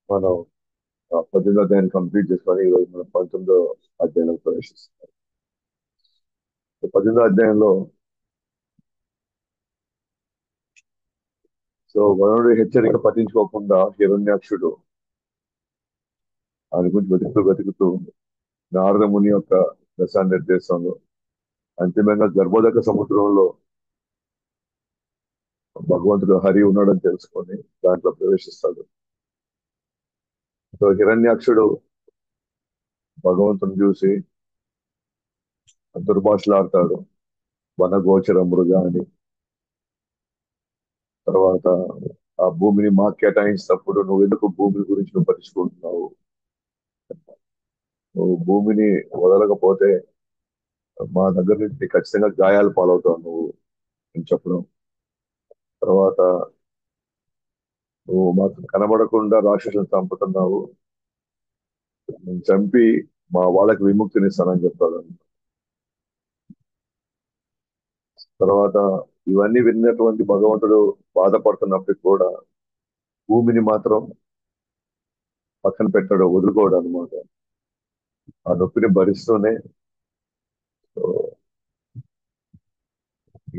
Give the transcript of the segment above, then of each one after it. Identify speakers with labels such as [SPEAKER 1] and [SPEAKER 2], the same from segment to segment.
[SPEAKER 1] మనం 18వ అధ్యాయాన్ని కంప్లీట్ చేసుకొని ఈరోజు మనం 19వ అధ్యాయంలో ప్రవేశిస్తాం. 18వ అధ్యాయంలో వరుణుడి హెచ్చరిక పట్టించుకోకుండా హిరణ్యాక్షుడు ఆయన గురించి వెతుకుతూ నారద ముని యొక్క దశానిర్దేశంలో అంతిమంగా గర్భోదక సముద్రంలో భగవంతుడు హరి ఉన్నాడని తెలుసుకొని దాంట్లో ప్రవేశిస్తాడు. హిరణ్యాక్షుడు భగవంతుని చూసి దుర్భాషలాడతాడు, వనగోచర మృగ అని. తర్వాత ఆ భూమిని మాకు కేటాయించినప్పుడు నువ్వు ఎందుకు భూమి గురించి నువ్వు పట్టించుకుంటున్నావు, నువ్వు భూమిని వదలకపోతే మా దగ్గర నుంచి ఖచ్చితంగా గాయాలు పాలవుతావు నువ్వు అని చెప్పడం. తర్వాత నువ్వు మాకు కనబడకుండా రాక్షసులను చంపుతున్నావు, నేను చంపి మా వాళ్ళకి విముక్తినిస్తానని చెప్తాడు. తర్వాత ఇవన్నీ విన్నటువంటి భగవంతుడు బాధపడుతున్నప్పటికి కూడా భూమిని మాత్రం పక్కన పెట్టాడు, వదులుకోవడం అనమాట. ఆ నొప్పిని భరిస్తూనే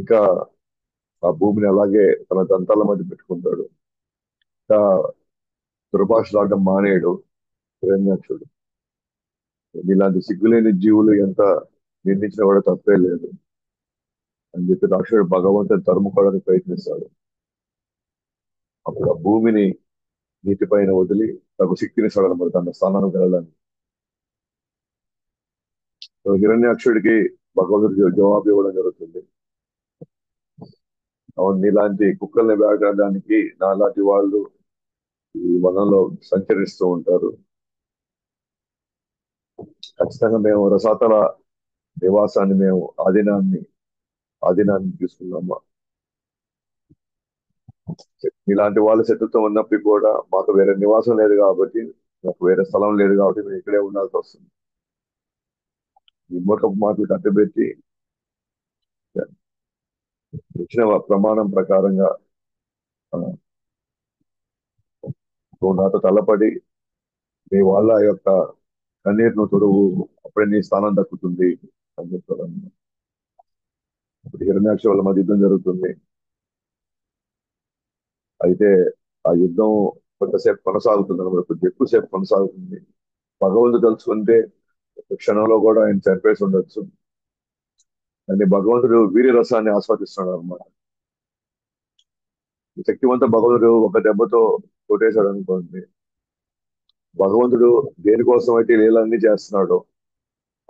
[SPEAKER 1] ఇంకా ఆ భూమిని అలాగే తన దంతాల మధ్య పెట్టుకుంటాడు. ఇంకా దుర్భాషలాడడం మానేయడు హిరణ్యాక్షుడు. ఇలాంటి సిగ్గులేని జీవులు ఎంత నిందించినా కూడా తప్పే లేదు అని చెప్పి రాక్షసుడు భగవంతుని తరుముకోవడానికి ప్రయత్నిస్తాడు. అప్పుడు ఆ భూమిని నీటిపైన వదిలి తగు శక్తినిస్తాడు అనమాట తన స్థానానికి వెళ్ళడానికి. హిరణ్యాక్షుడికి భగవంతుడికి జవాబు ఇవ్వడం జరుగుతుంది. అవును, నీలాంటి కుక్కల్ని వేటాడడానికి నాలాంటి వాళ్ళు ఈ వనంలో సంచరిస్తూ ఉంటారు. ఖచ్చితంగా మేము రసాతల నివాసాన్ని మేము ఆధీనాన్ని తీసుకున్నాము. ఇలాంటి వాళ్ళ శత్రుత్వం ఉన్నప్పటికీ కూడా మాకు వేరే నివాసం లేదు కాబట్టి, మాకు వేరే స్థలం లేదు కాబట్టి మేము ఇక్కడే ఉండాల్సి వస్తుంది. ఈ మూర్ఖపు మాటలు కట్టబెట్టి ఇచ్చిన ప్రమాణం ప్రకారంగా నువ్వు నాతో తలపడి నీ వాళ్ళ యొక్క కన్నీరును తొడుగు, అప్పుడే నీ స్థానం దక్కుతుంది అని చెప్తారు. ఇప్పుడు హిరణ్యాక్ష వాళ్ళ మధ్య యుద్ధం జరుగుతుంది. అయితే ఆ యుద్ధం కొంతసేపు కొనసాగుతుంది అనమాట, కొంచెం ఎక్కువసేపు కొనసాగుతుంది. భగవంతుడు తలుచుకుంటే ఒక క్షణంలో కూడా ఆయన చంపేసి ఉండొచ్చు. కానీ భగవంతుడు వీర్య రసాన్ని ఆస్వాదిస్తున్నాడు అనమాట. శక్తివంత భగవంతుడు ఒక దెబ్బతో కొట్టేశాడు అనుకోండి, భగవంతుడు దేనికోసం అయితే లీలన్నీ చేస్తున్నాడో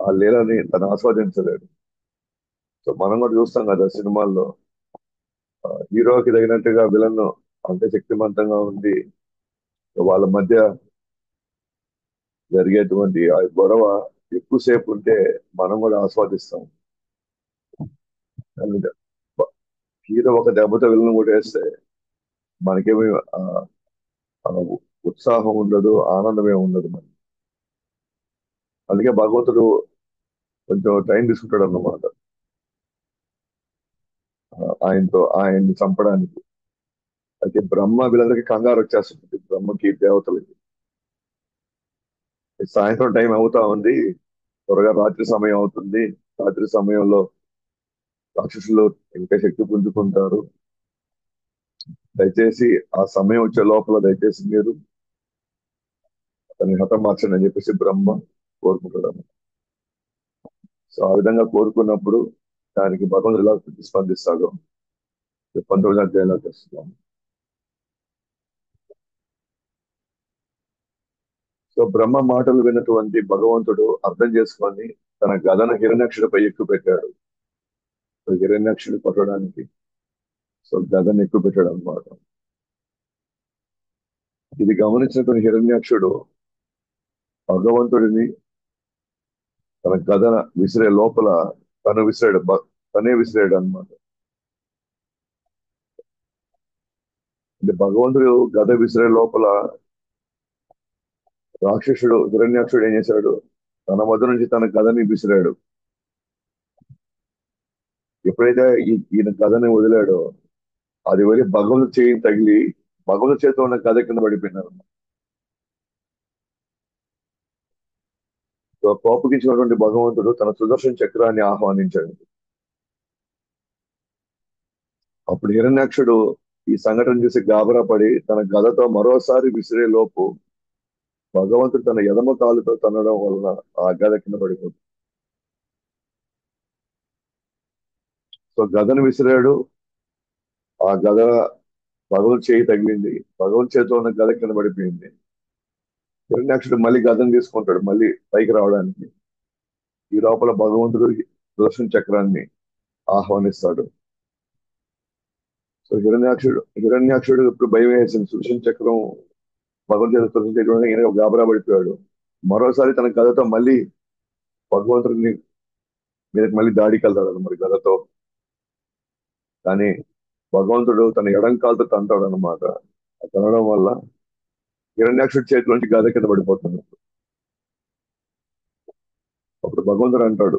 [SPEAKER 1] ఆ లీలని తను ఆస్వాదించలేడు. మనం కూడా చూస్తాం కదా సినిమాల్లో, హీరోకి తగినట్టుగా విలన్ అంతే శక్తివంతంగా ఉంది, వాళ్ళ మధ్య జరిగేటువంటి ఆ గొడవ ఎక్కువసేపు ఉంటే మనం కూడా ఆస్వాదిస్తాం. హీరో ఒక దెబ్బతో విలన్ కొట్టేస్తే మనకేమి ఆ ఉత్సాహం ఉండదు, ఆనందమే ఉండదు మనకి. అందుకే భగవంతుడు కొంచెం టైం తీసుకుంటాడు అన్నమాట ఆయన్ని చంపడానికి. అయితే బ్రహ్మ వీళ్ళందరికీ కంగారు వచ్చేస్తుంది, బ్రహ్మకి దేవతలకి. సాయంత్రం టైం అవుతా ఉంది, త్వరగా రాత్రి సమయం అవుతుంది, రాత్రి సమయంలో రాక్షసులు ఇంకా శక్తి పుంజుకుంటారు, దయచేసి ఆ సమయం వచ్చే లోపల దయచేసి మీరు అతన్ని హతమార్చండి అని చెప్పేసి బ్రహ్మ కోరుకుంటాడు. ఆ విధంగా కోరుకున్నప్పుడు దానికి భగవంతుడు ఎలా ప్రతిస్పందిస్తాడో 19వ అధ్యాయంలో తెలుస్తున్నాం. బ్రహ్మ మాటలు విన్నటువంటి భగవంతుడు అర్థం చేసుకొని తన గదను హిరణ్యాక్షుడిపై ఎక్కువ పెట్టాడు. హిరణ్యాక్షుడు కొట్టడానికి గదను ఎక్కువ పెట్టాడు అనమాట. ఇది గమనించినటువంటి హిరణ్యాక్షుడు భగవంతుడిని తన గదన విసిరే లోపల తనే విసిరాడు అనమాట. అంటే భగవంతుడు గద విసిరే లోపల రాక్షసుడు హిరణ్యాక్షుడు ఏం చేశాడు, తన వద్ద నుంచి తన గదని విసిరాడు. ఎప్పుడైతే ఈయన గదని వదిలాడో అది వెళ్ళి భగవంతుడు చేయి తగిలి భగవంతుడి చేతిలో ఉన్న గద కింద పడిపోయినారు. సో కోపగించినటువంటి భగవంతుడు తన సుదర్శన చక్రాన్ని ఆహ్వానించాడు. అప్పుడు హిరణ్యాక్షుడు ఈ సంఘటన చూసి గాబరా పడి తన గదతో మరోసారి విసిరే లోపు భగవంతుడు తన ఎడమ కాలుతో తన్నడం వలన ఆ గద కింద పడిపోతుంది. సో గదను విసిరాడు. ఆ గద భగవంతుడి చేయి తగిలింది. భగవంతుడి చేతిలో ఉన్న గద కింద పడిపోయింది. హిరణ్యాక్షుడు మళ్ళీ గదను తీసుకుంటాడు మళ్ళీ పైకి రావడానికి. ఈ లోపల భగవంతుడు సుదర్శన చక్రాన్ని ఆహ్వానిస్తాడు. సో హిరణ్యాక్షుడు ఇప్పుడు భయం వేసింది. సుదర్శన చక్రం భగవంతుడి సుదర్శన చక్రం ఈయన గాబరా పడిపోయాడు. మరోసారి తన గదతో మళ్ళీ భగవంతుడిని మీదకి మళ్ళీ దాడికి వెళ్తాడు మరి గదతో. కానీ భగవంతుడు తన ఎడంకాలతో తంతాడు అనమాట. తనడం వల్ల హిరణ్యాక్షుడి చేతిలోంచి గద కింద పడిపోతుంది. అప్పుడు భగవంతుడు అంటాడు,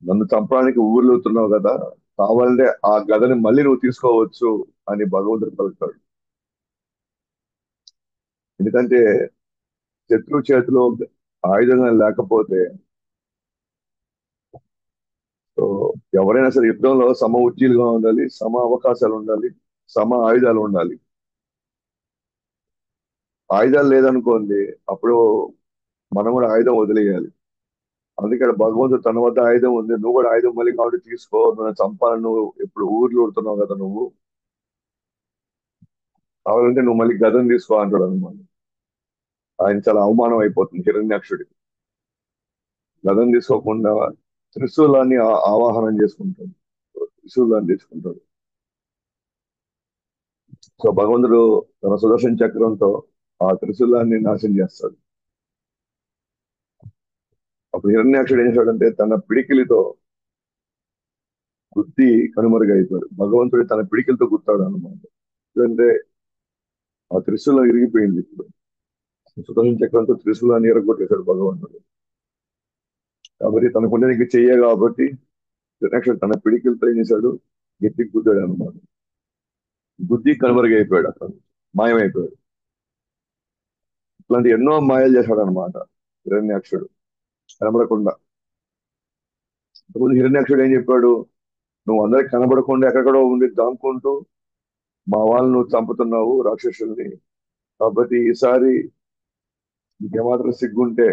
[SPEAKER 1] నన్ను చంపడానికి ఊర్లుతున్నావు కదా, కావాలంటే ఆ గదని మళ్ళీ నువ్వు తీసుకోవచ్చు అని భగవంతుడు పలుకుతాడు. ఎందుకంటే శత్రువు చేతిలో ఆయుధంగా లేకపోతే, సో ఎవరైనా సరే యుద్ధంలో సమ ఉజ్జీలుగా ఉండాలి, సమ అవకాశాలు ఉండాలి, సమ ఆయుధాలు ఉండాలి. ఆయుధాలు లేదనుకోండి, అప్పుడు మనం కూడా ఆయుధం వదిలేయాలి. అందుకని భగవంతుడు తన వద్ద ఆయుధం ఉంది, నువ్వు కూడా ఆయుధం మళ్ళీ కాబట్టి తీసుకో, నన్ను చంపాలని నువ్వు ఇప్పుడు ఊర్లు ఉడుతున్నావు కదా, నువ్వు కావాలంటే నువ్వు మళ్ళీ గదం తీసుకో అంటాడు అనమాట. ఆయన చాలా అవమానం అయిపోతుంది హిరణ్యాక్షుడికి. గదం తీసుకోకుండా త్రిశూలాన్ని ఆవాహనం చేసుకుంటాడు. త్రిశూలాన్ని తీసుకుంటాడు. సో భగవంతుడు తన సుదర్శన చక్రంతో ఆ త్రిశూలాన్ని నాశనం చేస్తాడు. అప్పుడు హిరణ్యాక్షుడు ఏం చేశాడంటే తన పిడికిలితో గుద్ది కనుమరుగైపోయాడు. భగవంతుడు తన పిడికిలతో గుర్తాడు అనమాట. ఎందుకంటే ఆ త్రిశూలం ఇరిగిపోయింది. ఇప్పుడు సుదర్శన చక్రంతో త్రిశూలాన్ని ఎరగొట్టేశాడు భగవంతుడు. కాబట్టి తనకుండే నీకు చెయ్య కాబట్టి హిరణ్యాక్షుడు తన పిడికిలతో ఏం చేశాడు, గట్టి గుద్దాడు అనమాట. బుద్ధి కనుమరుగైపోయాడు, అతను మాయమైపోయాడు. ఇట్లాంటి ఎన్నో మాయలు చేశాడు అనమాట హిరణ్యాక్షుడు కనబడకుండా. హిరణ్యాక్షుడు ఏం చెప్పాడు, నువ్వు అందరికి కనబడకుండా ఎక్కడెక్కడో ఉండి దాముకుంటూ మా వాళ్ళను నువ్వు చంపుతున్నావు రాక్షసుల్ని, కాబట్టి ఈసారి నీకేమాత్రం సిగ్గుంటే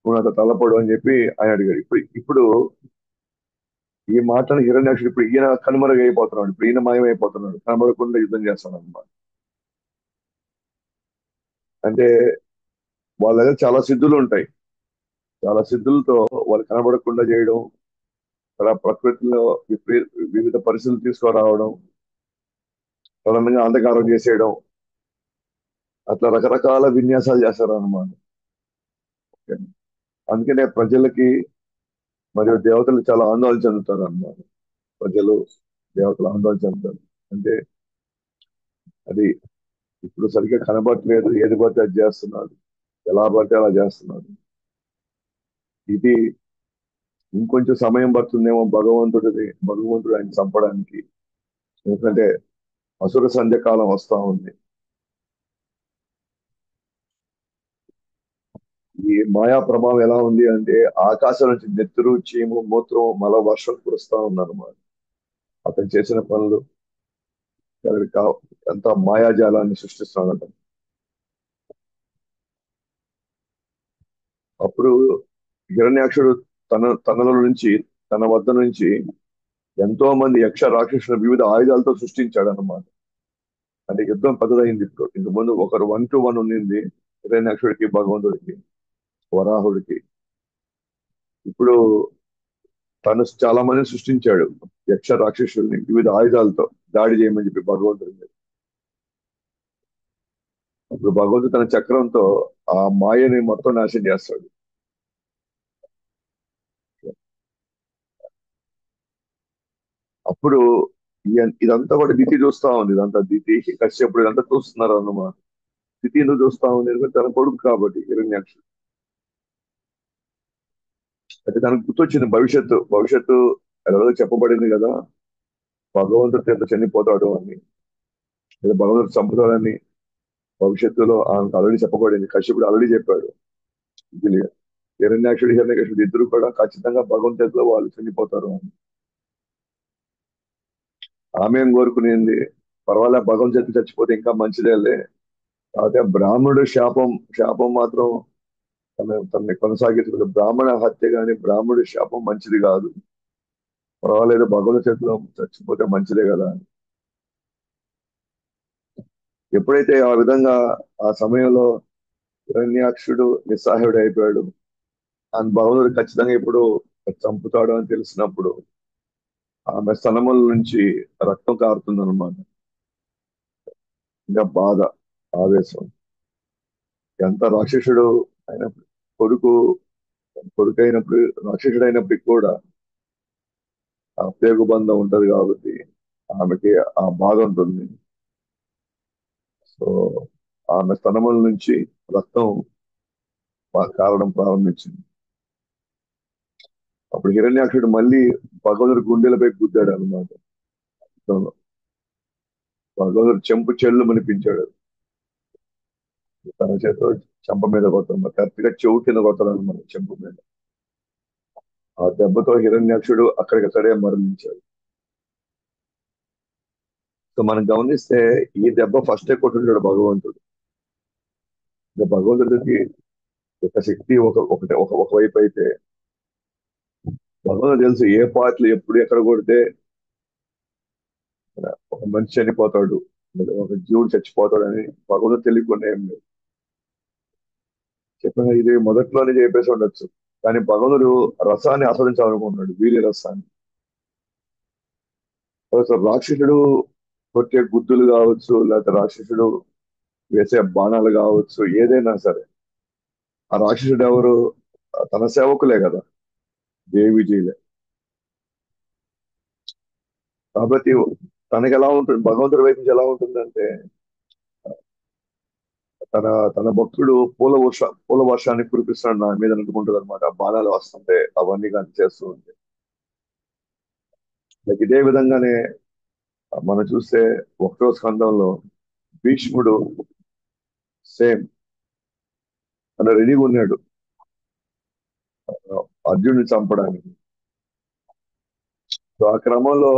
[SPEAKER 1] నువ్వు నాతో తలపడు అని చెప్పి ఆయన అడిగాడు. ఇప్పుడు ఈ మాటను హిరణ్యాక్షుడు ఇప్పుడు ఈయన కనుమరుగైపోతున్నాడు, ఇప్పుడు ఈయన మాయమైపోతున్నాడు, కనబడకుండా యుద్ధం చేస్తాడు అనమాట. అంటే వాళ్ళ దగ్గర చాలా సిద్ధులు ఉంటాయి. చాలా సిద్ధులతో వాళ్ళు కనబడకుండా చేయడం, అలా ప్రకృతిలో వివిధ పరిస్థితులు తీసుకురావడం, సడన్గా అంధకారం చేసేయడం, అట్లా రకరకాల విన్యాసాలు చేస్తారు అనమాట. అందుకనే ప్రజలకి మరియు దేవతలు చాలా ఆందోళన చెందుతారు అన్నమాట. ప్రజలు దేవతలు ఆందోళన చెందుతారు. అంటే అది ఇప్పుడు సరిగ్గా కనబడట్లేదు, ఏది పడితే అది చేస్తున్నాడు, ఎలా పడితే అలా చేస్తున్నాడు. ఇది ఇంకొంచెం సమయం పడుతుందేమో భగవంతుడు ఆయన చంపడానికి. ఎందుకంటే అసుర సంధ్యకాలం వస్తా ఉంది. ఈ మాయా ప్రభావం ఎలా ఉంది అంటే ఆకాశం నుంచి నెత్తురు, చీము, మూత్రం, మల వర్షం కురుస్తా ఉన్నారు. అతను చేసిన పనులు ఎంత మాయాజాలాన్ని సృష్టిస్తున్నాడట. అప్పుడు హిరణ్యాక్షుడు తనలో నుంచి, తన వద్ద నుంచి ఎంతో మంది యక్ష రాక్షసుల వివిధ ఆయుధాలతో సృష్టించాడు అన్నమాట. అంటే యుద్ధం పెద్దదైంది. ఇప్పుడు ఇంత ముందు ఒకరు 1-1 ఉండింది హిరణ్యాక్షుడికి, భగవంతుడికి, వరాహుడికి. ఇప్పుడు తను చాలా మందిని సృష్టించాడు, యక్ష రాక్షసుల్ని వివిధ ఆయుధాలతో దాడి చేయమని చెప్పి భగవంతుడి మీద. అప్పుడు భగవంతుడు తన చక్రంతో ఆ మాయని మొత్తం నాశనం చేస్తాడు. అప్పుడు ఇదంతా కూడా దితి చూస్తా ఉంది. ఇదంతా దితి, కశ్యపుడు ఇదంతా చూస్తున్నారు అన్నమాట. దితి ఎందుకు చూస్తా ఉంది ఎందుకంటే తన కొడుకు కాబట్టి హిరణ్యాక్షుడు. అయితే తనకు గుర్తొచ్చింది భవిష్యత్తు ఎలాగో చెప్పబడింది కదా, భగవంతుడి చేత చనిపోతాడు అని, లేదా భగవంతుడు చంపుతాడని భవిష్యత్తులో ఆయనకు ఆల్రెడీ చెప్పబడింది. కశ్యపుడు ఆల్రెడీ చెప్పాడు. ఇది హిరణ్యాక్షుడు హిరణ్యకశిపుడు ఇద్దరు కూడా ఖచ్చితంగా భగవంతుడి చేతిలో వాళ్ళు చనిపోతారు అని. ఆమె ఏం కోరుకునేది, పర్వాలే భగవంతుడి చేతి చచ్చిపోతే ఇంకా మంచిదేలే, అయితే బ్రాహ్మణుడు శాపం మాత్రం తనని కొనసాగించదు. బ్రాహ్మణ హత్య గాని బ్రాహ్మణుడి శాపం మంచిది కాదు, పర్వాలేదు భగవంతుడి చేతిలో చచ్చిపోతే మంచిదే కదా అని. ఎప్పుడైతే ఆ విధంగా ఆ సమయంలో హిరణ్యాక్షుడు నిస్సహాయుడు అయిపోయాడు, ఆయన భగవంతుడు ఖచ్చితంగా ఇప్పుడు చంపుతాడు అని తెలిసినప్పుడు ఆమె స్తనముల నుంచి రక్తం కారుతుంది అనమాట. ఇంకా బాధ, ఆవేశం. ఎంత రాక్షసుడు అయినప్పుడు, కొడుకు కొడుకు అయినప్పుడు, రాక్షసుడు అయినప్పటికీ కూడా ఆ పేగు బంధం ఉంటది కాబట్టి ఆమెకి ఆ బాధ ఉంటుంది. సో ఆమె స్తనముల నుంచి రక్తం కారడం ప్రారంభించింది. అప్పుడు హిరణ్యాక్షుడు మళ్ళీ భగవంతుడి గుండెలపై గుద్దాడు అనమాట. భగవంతుడు చెంపు చెల్లు మనిపించాడు. తన చేతిలో చెంప మీద కొడతాం, కరెక్ట్ గా చెవు కింద కొడతాడు అనమాట, చెంపు మీద. ఆ దెబ్బతో హిరణ్యాక్షుడు అక్కడికక్కడే మరణించాడు. సో మనం గమనిస్తే ఈ దెబ్బ ఫస్టే కొట్టుంటాడు భగవంతుడు. ఇంకా భగవంతుడికి ఒక శక్తి ఒకవైపు అయితే, భగవంతుడు తెలుసు ఏ పాటలు ఎప్పుడు ఎక్కడ కొడితే ఒక మనిషి చనిపోతాడు లేదా ఒక జీవుడు చచ్చిపోతాడు అని భగవంతుడు తెలియకుండా ఏం లేదు. చెప్పిన ఇది మొదట్లోనే చెప్పేసి ఉండొచ్చు, కానీ భగవంతుడు రసాన్ని ఆస్వాదించాలనుకుంటున్నాడు, వీరి రసాన్ని. అసలు రాక్షసుడు కొట్టే గుద్దులు కావచ్చు, లేకపోతే రాక్షసుడు వేసే బాణాలు కావచ్చు, ఏదైనా సరే ఆ రాక్షసుడు ఎవరు, తన సేవకులే కదా, దేవిజీలే. కాబట్టి తనకి ఎలా ఉంటుంది, భగవంతుడి వైపు నుంచి ఎలా ఉంటుందంటే, తన తన భక్తుడు పూల వర్షాన్ని కురిపిస్తున్నాడు నా మీద అనుకుంటుంది అనమాట. బాణాలు వస్తుంటే అవన్నీ కానీ చేస్తూ ఉంటే. లైక్ ఇదే విధంగానే మనం చూస్తే ఒకటో స్కందంలో భీష్ముడు సేమ్ తన రెడీగా ఉన్నాడు అర్జునుడిని చంపడానికి. సో ఆ క్రమంలో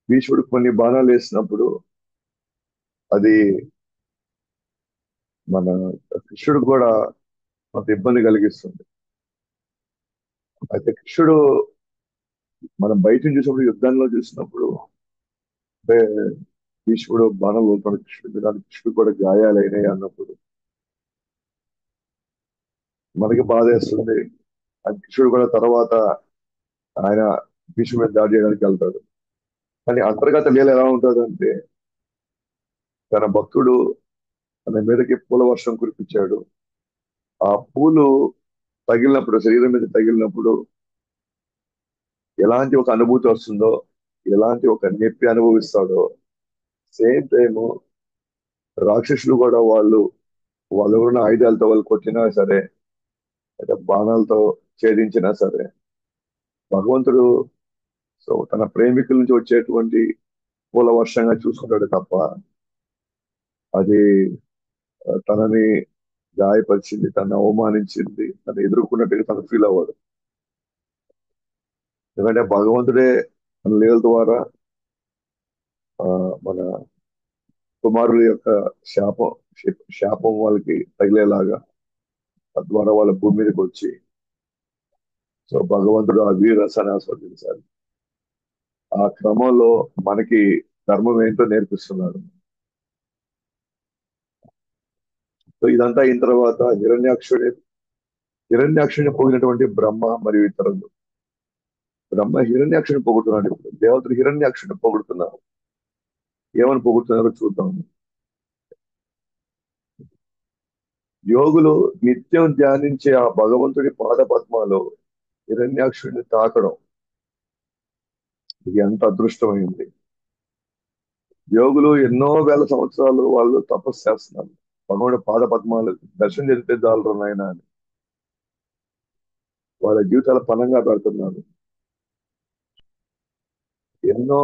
[SPEAKER 1] భీష్ముడు కొన్ని బాణాలు వేసినప్పుడు అది మన కృష్ణుడు కూడా కొంత ఇబ్బంది కలిగిస్తుంది. అయితే కృష్ణుడు మనం బయట నుంచి చూసినప్పుడు, యుద్ధంలో చూసినప్పుడు అంటే భీష్ముడు బాణాలు వదులుతాడు కృష్ణుడి మీద, కృష్ణుడు కూడా గాయాలైనాయి అన్నప్పుడు మనకి బాధ వేస్తుంది. ఆ కృష్ణుడు కూడా తర్వాత ఆయన భీష్ముడి మీద దాడి చేయడానికి వెళ్తాడు. కానీ అంతర్గత లీల ఎలా ఉంటుందంటే, తన భక్తుడు తన మీదకి పూల వర్షం కురిపించాడు. ఆ పూలు తగిలినప్పుడు, శరీరం మీద తగిలినప్పుడు ఎలాంటి ఒక అనుభూతి వస్తుందో, ఎలాంటి ఒక నొప్పి అనుభవిస్తాడో, సేమ్ టైము రాక్షసులు కూడా వాళ్ళు ఉన్న ఆయుధాలతో వాళ్ళు కొట్టినా సరే, లేదా బాణాలతో ఛేదించినా సరే, భగవంతుడు సో తన ప్రేమికుల నుంచి వచ్చేటువంటి పూల వర్షంగా చూసుకుంటాడు తప్ప అది తనని గాయపరిచింది, తను అవమానించింది, తను ఎదుర్కొన్నట్టుగా తను ఫీల్ అవ్వడు. ఎందుకంటే భగవంతుడే తన లీల ద్వారా ఆ, మన కుమారుల యొక్క శాపం శాపం వాళ్ళకి తగిలేలాగా తద్వారా వాళ్ళ భూమి మీదకి వచ్చి, సో భగవంతుడు ఆ వీర రసాన్ని ఆస్వాదించాలి. ఆ క్రమంలో మనకి ధర్మం ఏంటో నేర్పిస్తున్నాడు. సో ఇదంతా అయిన తర్వాత హిరణ్యాక్షుని పోగినటువంటి బ్రహ్మ మరియు ఇతరులు. బ్రహ్మ హిరణ్యాక్షుని పొగుడుతున్నాడు, ఇప్పుడు దేవతలు హిరణ్యాక్షుని పొగుడుతున్నారు. ఏమని పొగుడుతున్నారో చూద్దాం. యోగులు నిత్యం ధ్యానించే ఆ భగవంతుడి పాద పద్మాలు హిరణ్యాక్షుడిని తాకడం ఇది ఎంత అదృష్టమైంది. యోగులు ఎన్నో వేల సంవత్సరాలు వాళ్ళు తపస్సు చేస్తున్నారు, భగవానుడి పాద పద్మాలు దర్శనం చేస్తే చాలు నాయన అని వాళ్ళ జీవితాల పనంగా పెడుతున్నారు. ఎన్నో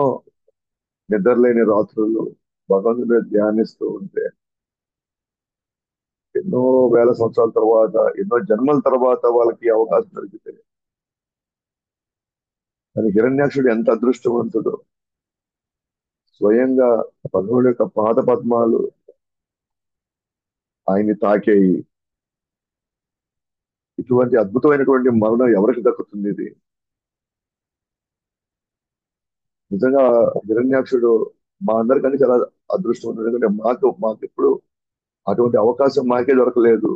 [SPEAKER 1] నిద్రలేని రాత్రులు భగవంతుని ధ్యానిస్తూ ఉంటే ఎన్నో వేల సంవత్సరాల తర్వాత ఎన్నో జన్మల తర్వాత వాళ్ళకి ఈ అవకాశం దొరికితే కానీ హిరణ్యాక్షుడు ఎంత అదృష్టవంతుడు. స్వయంగా భగవుడి యొక్క పాద పద్మాలు ఆయన్ని తాకేయి. ఇటువంటి అద్భుతమైనటువంటి మరణం ఎవరికి దక్కుతుంది ఇది? నిజంగా హిరణ్యాక్షుడు మా అందరికంటే చాలా అదృష్టవంతుడు. ఎందుకంటే మాకు ఎప్పుడు అటువంటి అవకాశం మాకే దొరకలేదు.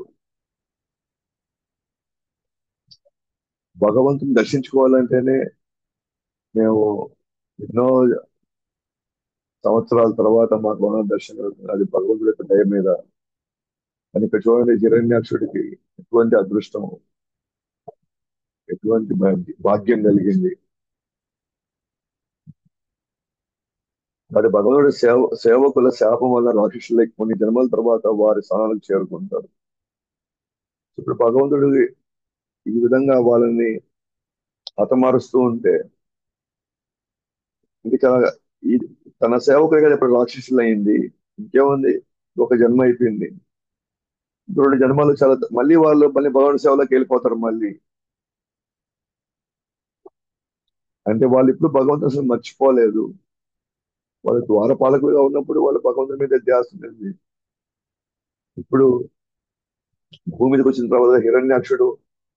[SPEAKER 1] భగవంతుని దర్శించుకోవాలంటేనే మేము ఎన్నో సంవత్సరాల తర్వాత మాకు భగవంతుని దర్శనం అవుతుంది. అది భగవంతుడి యొక్క దయ మీద. కానీ ఇక్కడ చూడండి, హిరణ్యాక్షుడికి ఎటువంటి అదృష్టం, ఎటువంటి భాగ్యం కలిగింది. మరి భగవంతుడి సేవకుల శాపం వల్ల రాక్షసులు కొన్ని జన్మల తర్వాత వారి స్థానాలకు చేరుకుంటారు. ఇప్పుడు భగవంతుడు ఈ విధంగా వాళ్ళని హతమారుస్తూ ఉంటే ఇంకా ఈ తన సేవకులే కదా ఇప్పుడు రాక్షసులు అయింది. ఇంకేముంది, ఒక జన్మ అయిపోయింది. 2 జన్మలు చాలా మళ్ళీ వాళ్ళు మళ్ళీ భగవంతుడి సేవలోకి వెళ్ళిపోతారు మళ్ళీ. అంటే వాళ్ళు ఇప్పుడు భగవంతుని అసలు మర్చిపోలేదు. వాళ్ళు ద్వారపాలకులుగా ఉన్నప్పుడు వాళ్ళు భగవంతుని మీద ధ్యాస ఉంది. ఇప్పుడు భూమి మీదకి వచ్చిన తర్వాత హిరణ్యాక్షుడు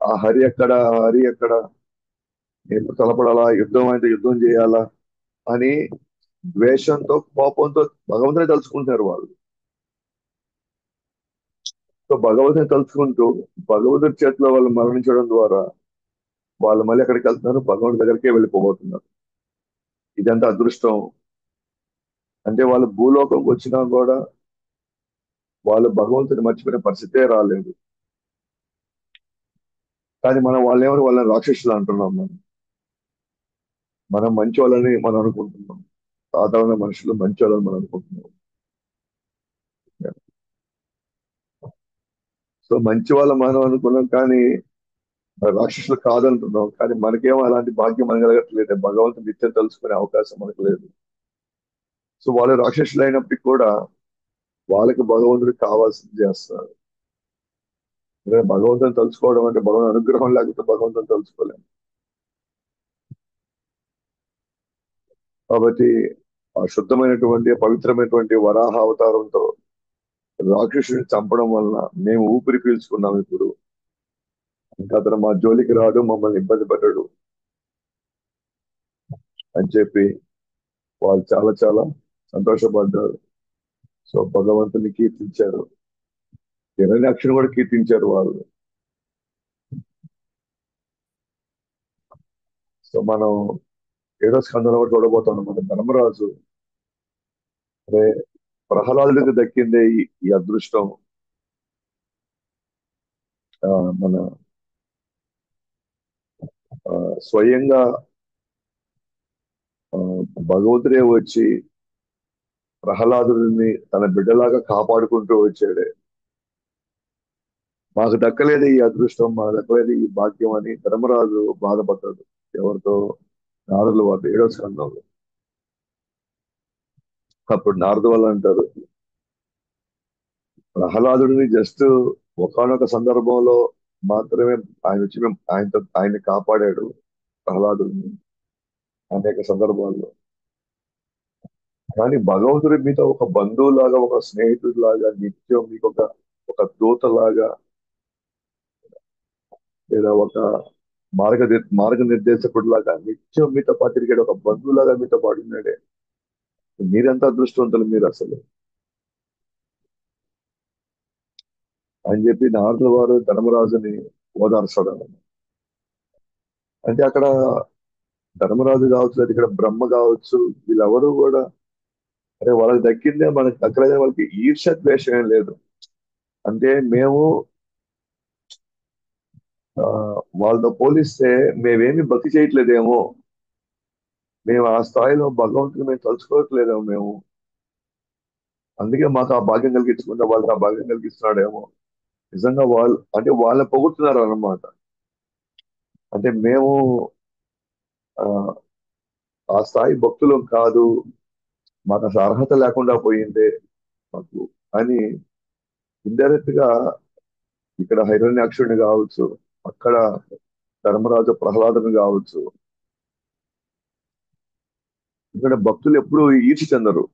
[SPEAKER 1] ఆ హరి ఎక్కడ, నేను తలపడాలా, యుద్ధం అయితే యుద్ధం చేయాలా అని ద్వేషంతో కోపంతో భగవంతుని తలుచుకుంటున్నారు వాళ్ళు. సో భగవంతుని తలుచుకుంటూ భగవంతుడి చేతిలో వాళ్ళు మరణించడం ద్వారా వాళ్ళు మళ్ళీ ఎక్కడికి వెళ్తున్నారు, భగవంతుడి దగ్గరికే వెళ్ళిపోబోతున్నారు. ఇదంతా అదృష్టం. అంటే వాళ్ళు భూలోకంకి వచ్చినా కూడా వాళ్ళు భగవంతుని మర్చిపోయిన పరిస్థితే రాలేదు. కానీ మనం వాళ్ళని రాక్షసులు అంటున్నాం. మనం మంచి వాళ్ళని మనం అనుకుంటున్నాం. సాధారణ మనుషులు మంచి వాళ్ళని మనం అనుకుంటున్నాం. సో మంచి వాళ్ళ మనం అనుకున్నాం కానీ రాక్షసులు కాదంటున్నాం. కానీ మనకేమో అలాంటి భాగ్యం మనకు కలగట్లేదు. భగవంతుని నిత్యం తెలుసుకునే అవకాశం మనకు లేదు. సో వాళ్ళు రాక్షసులు అయినప్పటికీ కూడా వాళ్ళకి భగవంతుడికి కావాల్సింది చేస్తున్నారు. భగవంతుని తలుచుకోవడం అంటే భగవంతుని అనుగ్రహం లేకపోతే భగవంతుని తలుచుకోలేము. కాబట్టి ఆ శుద్ధమైనటువంటి పవిత్రమైనటువంటి వరాహ అవతారంతో రాక్షసుని చంపడం వలన మేము ఊపిరి పీల్చుకున్నాం. ఇప్పుడు ఇంకా అతను మా జోలికి రాడు, మమ్మల్ని ఇబ్బంది పెట్టడు అని చెప్పి వాళ్ళు చాలా చాలా సంతోషపడ్డారు. సో భగవంతుని కీర్తించారు, హిరణ్యాక్షుని కూడా కీర్తించారు వాళ్ళు. సో మనం 7వ స్కంధంలో కూడా చూడబోతున్నాం. మన ధర్మరాజు అదే ప్రహ్లాదుడికి దక్కిందే ఈ అదృష్టం. ఆ, మన స్వయంగా ఆ, భగవంతుడే వచ్చి ప్రహ్లాదుడిని తన బిడ్డలాగా కాపాడుకుంటూ వచ్చాడే. మాకు దక్కలేదు ఈ అదృష్టం, మాకు దక్కలేదు ఈ భాగ్యం అని ధర్మరాజు బాధపడ్డాడు. ఎవరితో? నారదుల వారు 7వ స్కంధంలో. అప్పుడు నారదు వాళ్ళు అంటారు, ప్రహ్లాదుడిని జస్ట్ ఒకానొక సందర్భంలో మాత్రమే ఆయన వచ్చి ఆయన్ని కాపాడాడు ప్రహ్లాదుడిని అనేక సందర్భాల్లో. కానీ భగవంతుడి మీద ఒక బంధువులాగా, ఒక స్నేహితుడిలాగా, నిత్యం మీకు ఒక ఒక దూతలాగా లేదా ఒక మార్గనిర్దేశకుడిలాగా నిత్యం మీతో పాటు తిరిగాడు. ఒక బంధువులాగా మీతో పాటు ఉన్నాడే. మీరెంత అదృష్టవంతులు మీరు అసలు అని చెప్పి నారదుల వారు ధర్మరాజుని ఓదార్చడం. అంటే అక్కడ ధర్మరాజు కావచ్చు, లేదా ఇక్కడ బ్రహ్మ కావచ్చు, వీళ్ళెవరూ కూడా అరే వాళ్ళకి దక్కిందే మనకి దక్కలేదే, వాళ్ళకి ఈర్ష్య ద్వేషం ఏం లేదు. అంటే మేము ఆ, వాళ్ళతో పోలిస్తే మేమేమి భక్తి చేయట్లేదేమో, మేము ఆ స్థాయిలో భగవంతుని మేము తలుచుకోవట్లేదేమో మేము, అందుకే మాకు ఆ భాగ్యం కలిగించకుండా వాళ్ళకి ఆ భాగ్యం కలిగిస్తున్నాడేమో. నిజంగా వాళ్ళు అంటే వాళ్ళని పొగుడుతున్నారు అన్నమాట. అంటే మేము ఆ, ఆ స్థాయి భక్తులం కాదు, మాకు అసలు అర్హత లేకుండా పోయిందే మాకు అని ఇండైరెక్ట్ గా ఇక్కడ హిరణ్యాక్షుడిని కావచ్చు, అక్కడ ధర్మరాజు ప్రహ్లాదుని కావచ్చు, ఇక్కడ భక్తులు ఎప్పుడు ఈర్షి చెందరు.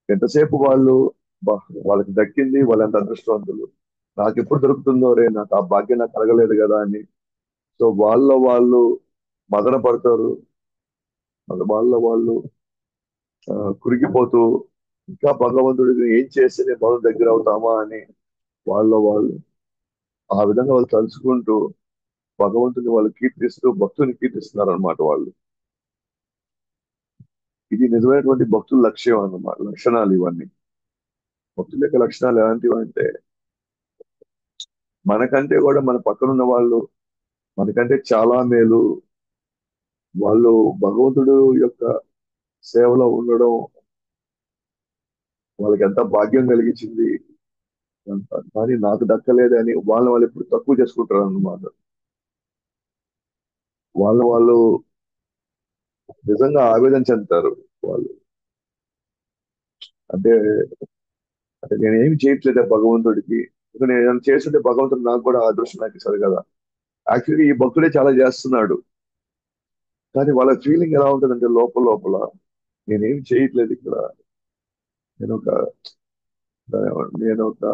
[SPEAKER 1] ఎంతసేపు వాళ్ళు "బా, వాళ్ళకి దక్కింది, వాళ్ళంత అదృష్టవంతులు, నాకు ఎప్పుడు దొరుకుతుందో రే, నాకు ఆ భాగ్యం నాకు కలగలేదు కదా" అని. సో వాళ్ళు మదన పడతారు, వాళ్ళ వాళ్ళు కురిగిపోతూ ఇంకా భగవంతుడికి ఏం చేస్తే నేను భగవంతుడి దగ్గర అవుతామా అని వాళ్ళు ఆ విధంగా వాళ్ళు తలుచుకుంటూ భగవంతుని వాళ్ళు కీర్తిస్తూ భక్తుని కీర్తిస్తున్నారు అనమాట వాళ్ళు. ఇది నిజమైనటువంటి భక్తుల లక్ష్యం అన్నమాట, లక్షణాలు ఇవన్నీ. భక్తుల యొక్క లక్షణాలు ఎలాంటివి అంటే, మనకంటే కూడా మన పక్కన ఉన్న వాళ్ళు మనకంటే చాలా మేలు, వాళ్ళు భగవంతుడు యొక్క సేవలో ఉండడం వాళ్ళకి ఎంత భాగ్యం కలిగించింది, కానీ నాకు దక్కలేదని వాళ్ళు ఎప్పుడు తక్కువ చేసుకుంటారు అన్నమాట. వాళ్ళు నిజంగా ఆవేదన చెందుతారు వాళ్ళు. అంటే అంటే నేను ఏమి చేయట్లేదు భగవంతుడికి, ఇక నేను ఏదైనా చేస్తుంటే భగవంతుడు నాకు కూడా ఆ అదృష్టం నాకు ఇస్తారు కదా. యాక్చువల్లీ ఈ భక్తుడే చాలా చేస్తున్నాడు, కానీ వాళ్ళ ఫీలింగ్ ఎలా ఉంటుందంటే లోపల లోపల నేనేం చేయట్లేదు ఇక్కడ, నేను ఒక నేను ఒక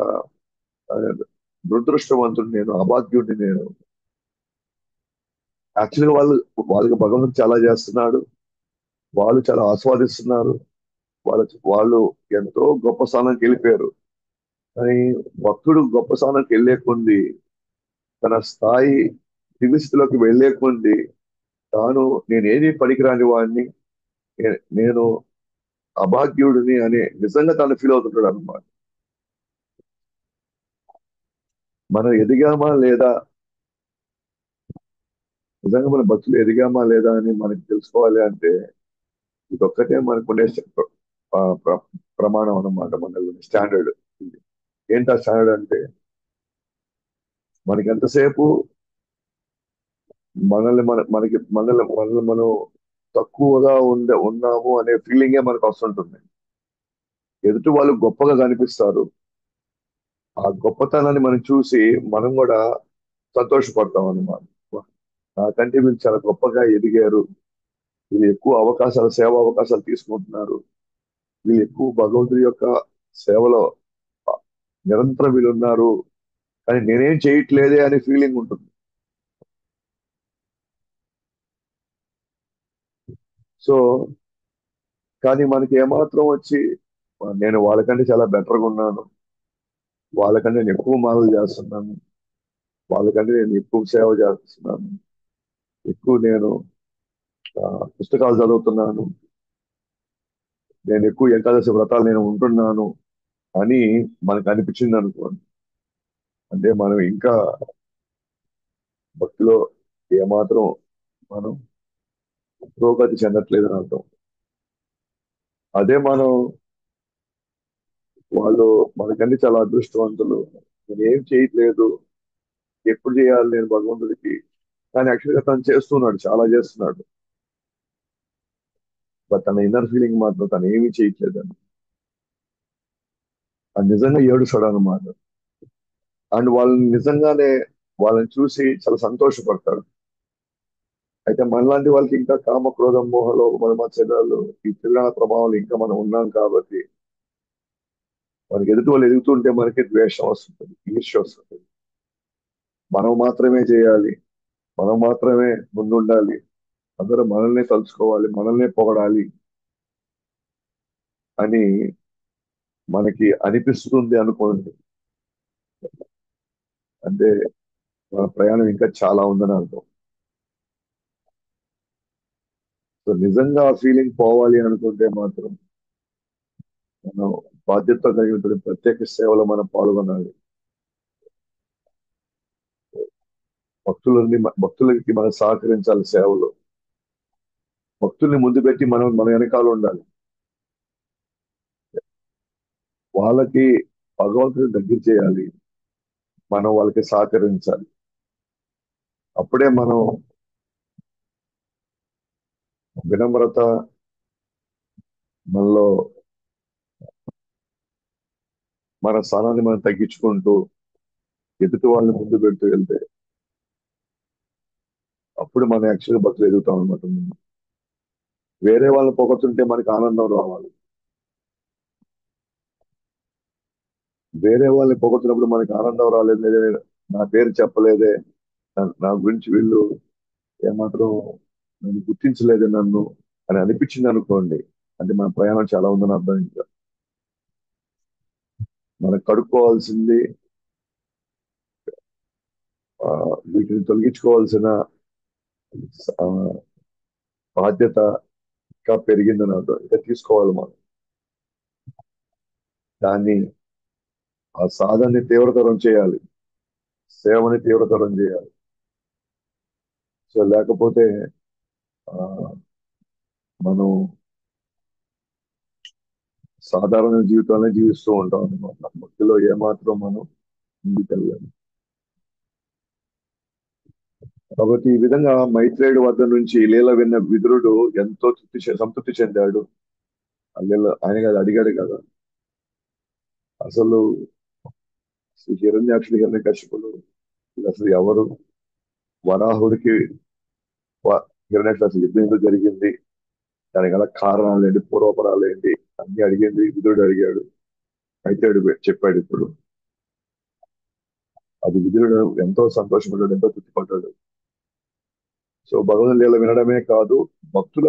[SPEAKER 1] దురదృష్టవంతుడు, నేను అభాగ్యుడిని నేను. యాక్చువల్గా వాళ్ళకి భగవంతుడు చాలా చేస్తున్నాడు, వాళ్ళు చాలా ఆస్వాదిస్తున్నారు, వాళ్ళు ఎంతో గొప్ప స్థానానికి వెళ్ళిపోయారు. కానీ భక్తుడు గొప్ప స్థానానికి వెళ్ళే కొద్ది, తన స్థాయి దివ్య స్థితిలోకి వెళ్ళే కొద్ది తాను నేనేది పనికిరాని వాడిని, నేను అభాగ్యుడిని అని నిజంగా తాను ఫీల్ అవుతుంటాడు అనమాట. మనం ఎదిగామా లేదా, నిజంగా మన భక్తులు ఎదిగామా లేదా అని మనకి తెలుసుకోవాలి అంటే ఇదొక్కటే మనకు ఉండే ప్రమాణం అన్నమాట, మన స్టాండర్డ్. ఏంటి ఆ స్టాండర్డ్ అంటే, మనకి ఎంతసేపు మనల్ని మనం తక్కువగా ఉన్నాము అనే ఫీలింగే మనకు వస్తుంటుంది. ఎదుటి వాళ్ళు గొప్పగా కనిపిస్తారు, ఆ గొప్పతనాన్ని మనం చూసి మనం కూడా సంతోషపడతాం అన్నమాట. నాకంటే వీళ్ళు చాలా గొప్పగా ఎదిగారు, వీళ్ళు ఎక్కువ అవకాశాలు, సేవా అవకాశాలు తీసుకుంటున్నారు, వీళ్ళు ఎక్కువ భగవంతుడి యొక్క సేవలో నిరంతరం వీళ్ళు ఉన్నారు, కానీ నేనేం చేయట్లేదే అనే ఫీలింగ్ ఉంటుంది. సో కానీ మనకి ఏమాత్రం వచ్చి నేను వాళ్ళకంటే చాలా బెటర్గా ఉన్నాను, వాళ్ళకంటే నేను ఎక్కువ మాటలు చేస్తున్నాను, వాళ్ళకంటే నేను ఎక్కువ సేవ చేస్తున్నాను, ఎక్కువ నేను ఆ, పుస్తకాలు చదువుతున్నాను, నేను ఎక్కువ ఏకాదశి వ్రతాలు నేను ఉంటున్నాను అని మనకు అనిపించింది అనుకోండి, అంటే మనం ఇంకా భక్తిలో ఏమాత్రం మనం పురోగతి చెందట్లేదు అని అర్థం. అదే మనం వాళ్ళు మనకంటే చాలా అదృష్టవంతులు, నేను ఏం చేయట్లేదు, ఎప్పుడు చేయాలి నేను భగవంతుడికి, కానీ యాక్చువల్గా తను చేస్తున్నాడు, చాలా చేస్తున్నాడు, బట్ తన ఇన్నర్ ఫీలింగ్ మాత్రం తను ఏమీ చేయట్లేదని అది నిజంగా ఏడుస్తాడు అనమాట. అండ్ వాళ్ళని నిజంగానే వాళ్ళని చూసి చాలా సంతోషపడతాడు. అయితే మనలాంటి వాళ్ళకి ఇంకా కామ క్రోధం మోహలో మనమత్సరాలు, ఈ పిల్లల ప్రభావాలు ఇంకా మనం ఉన్నాం కాబట్టి మనకి ఎదుటి వాళ్ళు ఎదుగుతుంటే మనకి ద్వేషం వస్తుంది, ఈర్ష్య వస్తుంది. మనం మాత్రమే చేయాలి, మనం మాత్రమే ముందుండాలి, అందరూ మనల్ని తలుచుకోవాలి, మనల్ని పొగడాలి అని మనకి అనిపిస్తుంది అనుకోండి, అంటే మన ప్రయాణం ఇంకా చాలా ఉందని అర్థం. సో నిజంగా ఆ ఫీలింగ్ పోవాలి అనుకుంటే మాత్రం మనం బాధ్యత కలిగినటువంటి ప్రత్యేక సేవలో మనం పాల్గొనాలి. భక్తులకి మనం సహకరించాలి సేవలో, భక్తుల్ని ముందు పెట్టి మనం మన వెనకాల ఉండాలి, వాళ్ళకి భగవంతుని దగ్గర చేయాలి, మనం వాళ్ళకి సహకరించాలి. అప్పుడే మనం వినమ్రత మనలో మన స్థానాన్ని మనం తగ్గించుకుంటూ ఎదుటి వాళ్ళని ముందు పెడుతూ వెళ్తే అప్పుడు మన యాక్చువల్గా భక్తులు ఎదుగుతాం అనమాట. వేరే వాళ్ళని పొగడుతుంటే మనకి ఆనందం రావాలి. వేరే వాళ్ళని పొగడుతున్నప్పుడు మనకి ఆనందం రాలేదు, నా పేరు చెప్పలేదే, నా గురించి వీళ్ళు ఏమాత్రం నన్ను గుర్తించలేదు నన్ను అని అనిపించింది అనుకోండి, అంటే మన ప్రయాణం చాలా ఉందని అర్థం. ఇంకా మనం కడుక్కోవాల్సింది, ఆ, వీటిని తొలగించుకోవాల్సిన ఆ, బాధ్యత ఇంకా పెరిగిందని అర్థం. ఇంకా తీసుకోవాలి మనం దాన్ని. ఆ సాధనని తీవ్రతరం చేయాలి, సేవని తీవ్రతరం చేయాలి. సో లేకపోతే ఆ, మనం సాధారణ జీవితాన్ని జీవిస్తూ ఉంటాం అనమాట. భక్తిలో ఏమాత్రం మనం ముందుకెళ్ళాలి. కాబట్టి ఈ విధంగా మైత్రేయుడు వద్ద నుంచి లీల విన్న విదురుడు ఎంతో సంతృప్తి చెందాడు. ఆ లీల ఆయన కదా అడిగాడు కదా, అసలు హిరణ్యాక్షుడు హిరణ్యకశిపుడు ఇది అసలు ఎవరు, వరాహుడికి హిరణ్యాక్షుడు అసలు యుద్ధం ఎందుకు జరిగింది, దానికి గల కారణాలు ఏంటి, పూర్వపరాలు ఏంటి అన్ని అడిగింది విదురుడు అడిగాడు. మైత్రేయుడు చెప్పాడు. ఇప్పుడు అది విదురుడు ఎంతో సంతోషపడ్డాడు, ఎంతో తృప్తిపడ్డాడు. సో భగవద్ లీల వినడమే కాదు, భక్తుల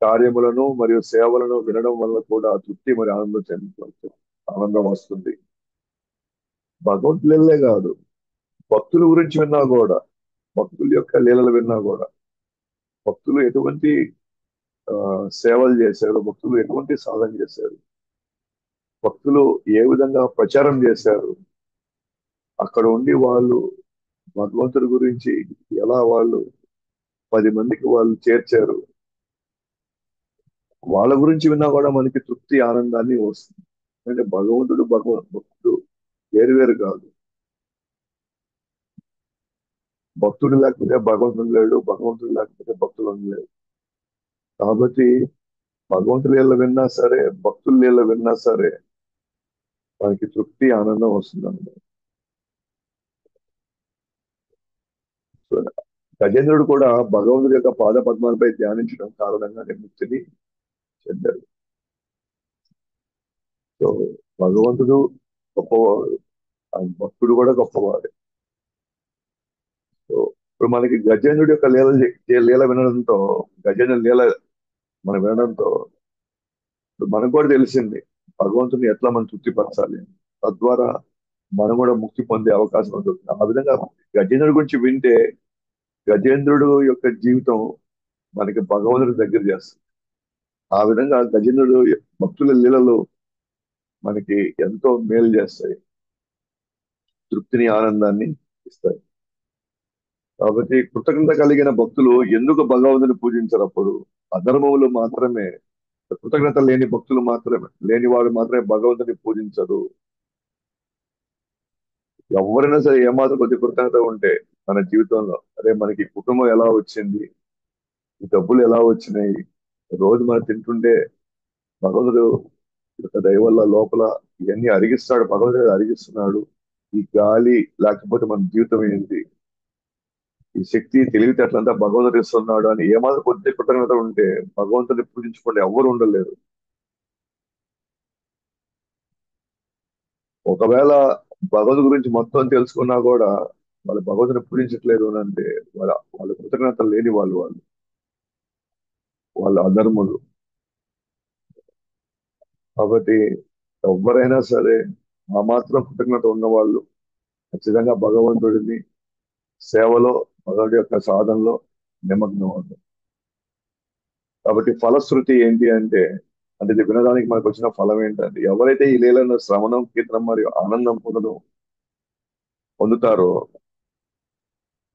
[SPEAKER 1] కార్యములను మరియు సేవలను వినడం వల్ల కూడా తృప్తి మరియు ఆనందం ఆనందం వస్తుంది. భగవద్ లీలే కాదు, భక్తుల గురించి విన్నా కూడా, భక్తుల యొక్క లీలలు విన్నా కూడా, భక్తులు ఎటువంటి ఆ, సేవలు చేశారు, భక్తులు ఎటువంటి సాధన చేశారు, భక్తులు ఏ విధంగా ప్రచారం చేశారు, అక్కడ ఉండి వాళ్ళు భగవంతుడి గురించి ఎలా వాళ్ళు 10 మందికి వాళ్ళు చేర్చారు, వాళ్ళ గురించి విన్నా కూడా మనకి తృప్తి ఆనందాన్ని వస్తుంది. అంటే భక్తుడు వేరు వేరు కాదు. భక్తుడు లేకపోతే భగవంతుడు లేడు, భగవంతుడు లేకపోతే భక్తులు లేడు. కాబట్టి భగవంతుడి లీల విన్నా సరే, భక్తుల లీల విన్నా సరే మనకి తృప్తి ఆనందం వస్తుంది అన్నమాట. సో గజేంద్రుడు కూడా భగవంతుడి యొక్క పాద పద్మాలపై ధ్యానించడం కారణంగానే ముక్తిని చెందాడు. సో భగవంతుడు గొప్పవాడు, ఆయన భక్తుడు కూడా గొప్పవాడు. సో ఇప్పుడు మనకి గజేంద్రుడి యొక్క లీల వినడంతో, గజేంద్రుడి లీల మనం వినడంతో ఇప్పుడు మనకు కూడా తెలిసింది భగవంతుని ఎట్లా మనం తృప్తిపరచాలి, తద్వారా మనం కూడా ముక్తి పొందే అవకాశం ఉంటుంది. ఆ విధంగా గజేంద్రుడి గురించి వింటే గజేంద్రుడు యొక్క జీవితం మనకి భగవంతుడి దగ్గర చేస్తుంది. ఆ విధంగా గజేంద్రుడు భక్తుల లీలలు మనకి ఎంతో మేలు చేస్తాయి, తృప్తిని ఆనందాన్ని ఇస్తాయి. కాబట్టి కృతజ్ఞత కలిగిన భక్తులు ఎందుకు భగవంతుని పూజించరప్పుడు? అధర్మములు మాత్రమే, కృతజ్ఞత లేని భక్తులు మాత్రమే, లేని వాడు మాత్రమే భగవంతుని పూజించరు. ఎవరైనా సరే ఏమాత్రం కొద్ది కృతజ్ఞత ఉంటే మన జీవితంలో, అరే మనకి కుటుంబం ఎలా వచ్చింది, ఈ డబ్బులు ఎలా వచ్చినాయి, రోజు మనం తింటుంటే భగవంతుడు యొక్క దయ వల్ల లోపల ఇవన్నీ అరిగిస్తాడు, భగవంతుడు అరిగిస్తున్నాడు, ఈ గాలి లేకపోతే మన జీవితం ఏంటి, ఈ శక్తి తెలివితేటలంతా భగవంతుడు ఇస్తున్నాడు అని ఏమాత్రం కొద్ది కృతజ్ఞత ఉంటే భగవంతుడిని పూజించుకుంటే ఎవరు ఉండలేరు. ఒకవేళ భగవంతు గురించి మొత్తం తెలుసుకున్నా కూడా వాళ్ళు భగవంతుని పూజించట్లేదు అని అంటే వాళ్ళ కృతజ్ఞత లేని వాళ్ళు వాళ్ళ అధర్ములు. కాబట్టి ఎవరైనా సరే ఆ మాత్రం కృతజ్ఞత ఉన్న వాళ్ళు ఖచ్చితంగా భగవంతుడిని సేవలో, భగవంతుడి యొక్క సాధనలో నిమగ్నం అవుతారు. కాబట్టి ఫలశ్రుతి ఏంటి అంటే, అంటే ఇది వినడానికి మనకు వచ్చిన ఫలం ఏంటంటే, ఎవరైతే ఈ లీలను శ్రవణం, కీర్తనం మరియు ఆనందం పొందుతారో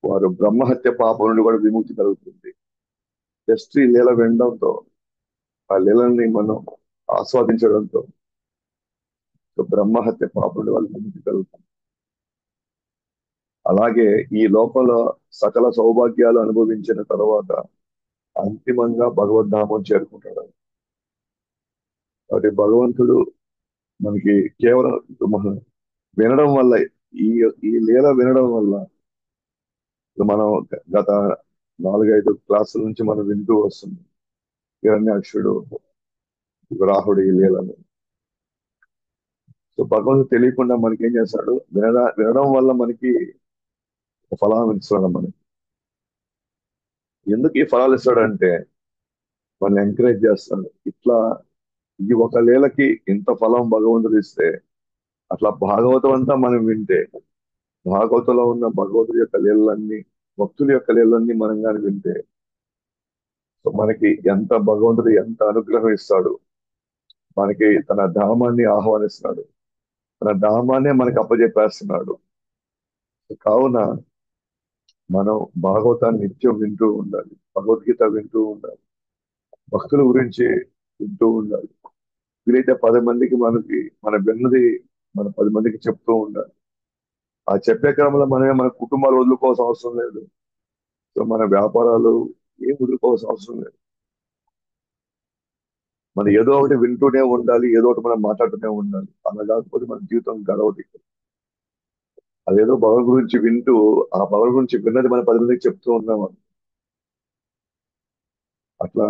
[SPEAKER 1] వారు బ్రహ్మహత్య పాపం నుండి కూడా విముక్తి కలుగుతుంది. జస్ట్ ఈ లీల వినడంతో, ఆ లీలని మనం ఆస్వాదించడంతో బ్రహ్మహత్య పాపం నుండి వాళ్ళకి విముక్తి కలుగుతుంది. అలాగే ఈ లోపల సకల సౌభాగ్యాలు అనుభవించిన తర్వాత అంతిమంగా భగవద్ధామం చేరుకుంటాడు. కాబట్టి భగవంతుడు మనకి కేవలం మన వినడం వల్ల, ఈ ఈ లీల వినడం వల్ల, మనం గత 4-5 క్లాసుల నుంచి మనం వింటూ వస్తున్నాం హిరణ్యాక్షుడు, రాహుడు ఈ లీలను. సో భగవంతుడు తెలియకుండా మనకి ఏం చేస్తాడు, వినడం వల్ల మనకి ఫలాన్ని ఇస్తాడు. మనకి ఎందుకు ఈ ఫలాలు ఇస్తాడంటే మనల్ని ఎంకరేజ్ చేస్తాడు. ఇట్లా ఈ ఒక లీలకి ఇంత ఫలం భగవంతుడు ఇస్తే, అట్లా భాగవతం అంతా మనం వింటే, భాగవతంలో ఉన్న భగవంతుడి యొక్క లీలలన్నీ, భక్తుల యొక్క లీలలన్నీ మనం కానీ వింటే, సో మనకి ఎంత భగవంతుడు ఎంత అనుగ్రహం ఇస్తాడు, మనకి తన ధామాన్ని ఆహ్వానిస్తున్నాడు, తన ధామాన్నే మనకి అప్పజెప్పేస్తున్నాడు. కావున మనం భాగవతాన్ని నిత్యం వింటూ ఉండాలి, భగవద్గీత వింటూ ఉండాలి, భక్తుల గురించి వింటూ ఉండాలి. వీలైతే 10 మందికి మన విన్నది మన 10 మందికి చెప్తూ ఉండాలి. ఆ చెప్పే క్రమంలో మనమే మన కుటుంబాలు వదులుకోవాల్సిన అవసరం లేదు. సో మన వ్యాపారాలు ఏం వదులుకోవాల్సిన అవసరం లేదు. మనం ఏదో ఒకటి వింటూనే ఉండాలి, ఏదో ఒకటి మనం మాట్లాడుతూనే ఉండాలి. అలా కాకపోతే మన జీవితం గడవదు. అదేదో భగవన్ గురించి వింటూ, ఆ భగవన్ గురించి విన్నది మన 10 మందికి చెప్తూ ఉన్నాం. అట్లా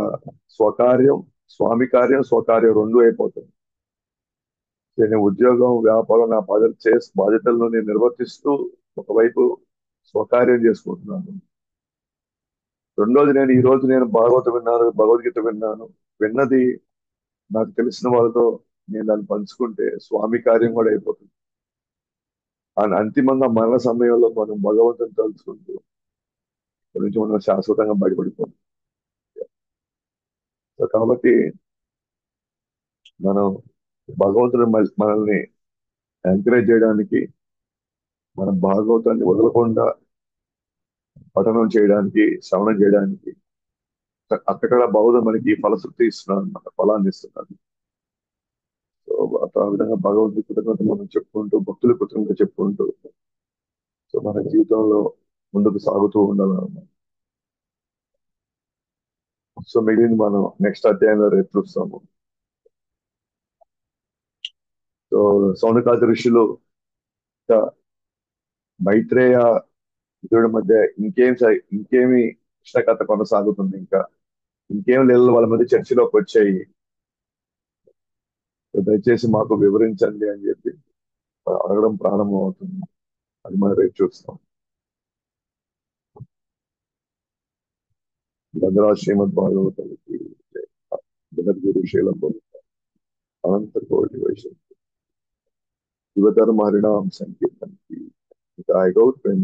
[SPEAKER 1] స్వకార్యం, స్వామి కార్యం, స్వకార్యం రెండు అయిపోతుంది. నేను ఉద్యోగం, వ్యాపారం, నా బాధ్యతలను నేను నిర్వర్తిస్తూ ఒకవైపు స్వకార్యం చేసుకుంటున్నాను. రెండోది, ఈ రోజు నేను భాగవతం విన్నాను, భగవద్గీత విన్నాను, విన్నది నాకు తెలిసిన వాళ్ళతో నేను దాన్ని పంచుకుంటే స్వామి కార్యం కూడా అయిపోతుంది. అంతిమంగా మరణ సమయంలో మనం భగవంతుని తలుచుకుంటూ గురించి మనం శాశ్వతంగా బయటపడిపోతాం. సో కాబట్టి మనం భగవంతుడు మనల్ని ఎంకరేజ్ చేయడానికి, మనం భాగవతాన్ని వదలకుండా పఠనం చేయడానికి, శ్రవణం చేయడానికి, అక్కడ భగవంతుడు మనకి ఫలశ్రుతి ఇస్తున్నాడు అనమాట, ఫలాన్ని ఇస్తున్నాడు. సో ఆ విధంగా భగవంతుడి కృతజ్ఞత మనం చెప్పుకుంటూ, భక్తుల కృతజ్ఞత చెప్పుకుంటూ, సో మన జీవితంలో ముందుకు సాగుతూ ఉండాలన్నమాట. సో మిగిలింది మనం నెక్స్ట్ అధ్యాయంలో రేపు చూస్తాము. సో సౌనకాది ఋషులు ఇంకా మైత్రేయ విదురుడి మధ్య ఇంకేమి కృష్ణ కథ కొనసాగుతుంది, ఇంకేం లేదు వాళ్ళ మధ్య చర్చలోకి వచ్చాయి, దయచేసి మాకు వివరించండి అని చెప్పి అడగడం ప్రారంభం అవుతుంది. అది మనం రేపు చూస్తాం. భద్రా శ్రీమద్ భాగవతానికి జగద్గురు శీలం అనంత కోటి వైష్ణవ యువధర్మ హరినామ సంకీర్తనకి గాయ గౌర్ ప్రేమ